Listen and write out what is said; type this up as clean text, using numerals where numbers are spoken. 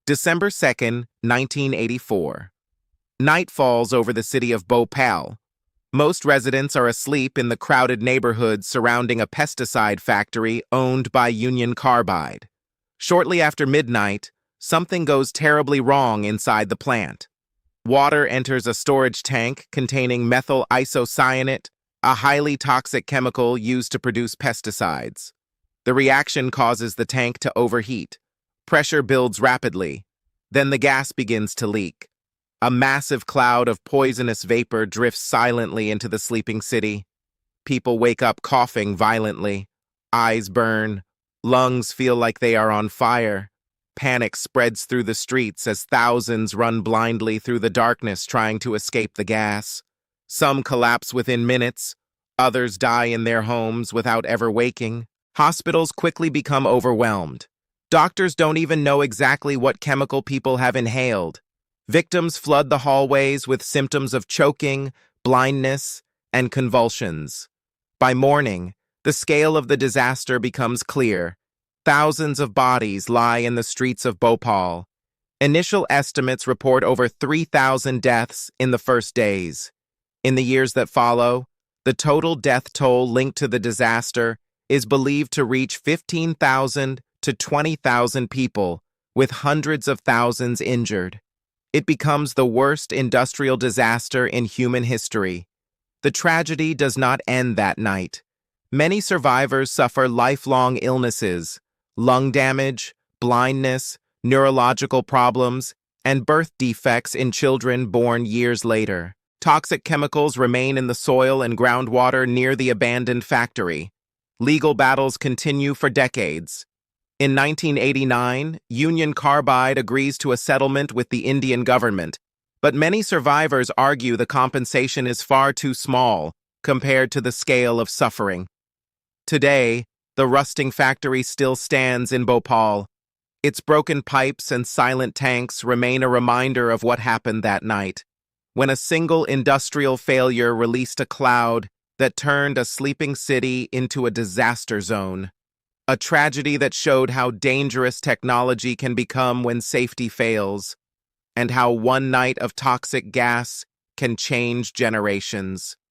December 2nd, 1984. Night falls over the city of Bhopal. Most residents are asleep in the crowded neighborhood surrounding a pesticide factory owned by Union Carbide. Shortly after midnight, something goes terribly wrong inside the plant. Water enters a storage tank containing methyl isocyanate, a highly toxic chemical used to produce pesticides. The reaction causes the tank to overheat. Pressure builds rapidly. Then the gas begins to leak. A massive cloud of poisonous vapor drifts silently into the sleeping city. People wake up coughing violently. Eyes burn. Lungs feel like they are on fire. Panic spreads through the streets as thousands run blindly through the darkness trying to escape the gas. Some collapse within minutes. Others die in their homes without ever waking. Hospitals quickly become overwhelmed. Doctors don't even know exactly what chemical people have inhaled. Victims flood the hallways with symptoms of choking, blindness, and convulsions. By morning, the scale of the disaster becomes clear. Thousands of bodies lie in the streets of Bhopal. Initial estimates report over 3,000 deaths in the first days. In the years that follow, the total death toll linked to the disaster is believed to reach 15,000 to 20,000 people, with hundreds of thousands injured. It becomes the worst industrial disaster in human history. The tragedy does not end that night. Many survivors suffer lifelong illnesses, lung damage, blindness, neurological problems, and birth defects in children born years later. Toxic chemicals remain in the soil and groundwater near the abandoned factory. Legal battles continue for decades. In 1989, Union Carbide agrees to a settlement with the Indian government, but many survivors argue the compensation is far too small compared to the scale of suffering. Today, the rusting factory still stands in Bhopal. Its broken pipes and silent tanks remain a reminder of what happened that night, when a single industrial failure released a cloud that turned a sleeping city into a disaster zone. A tragedy that showed how dangerous technology can become when safety fails, and how one night of toxic gas can change generations.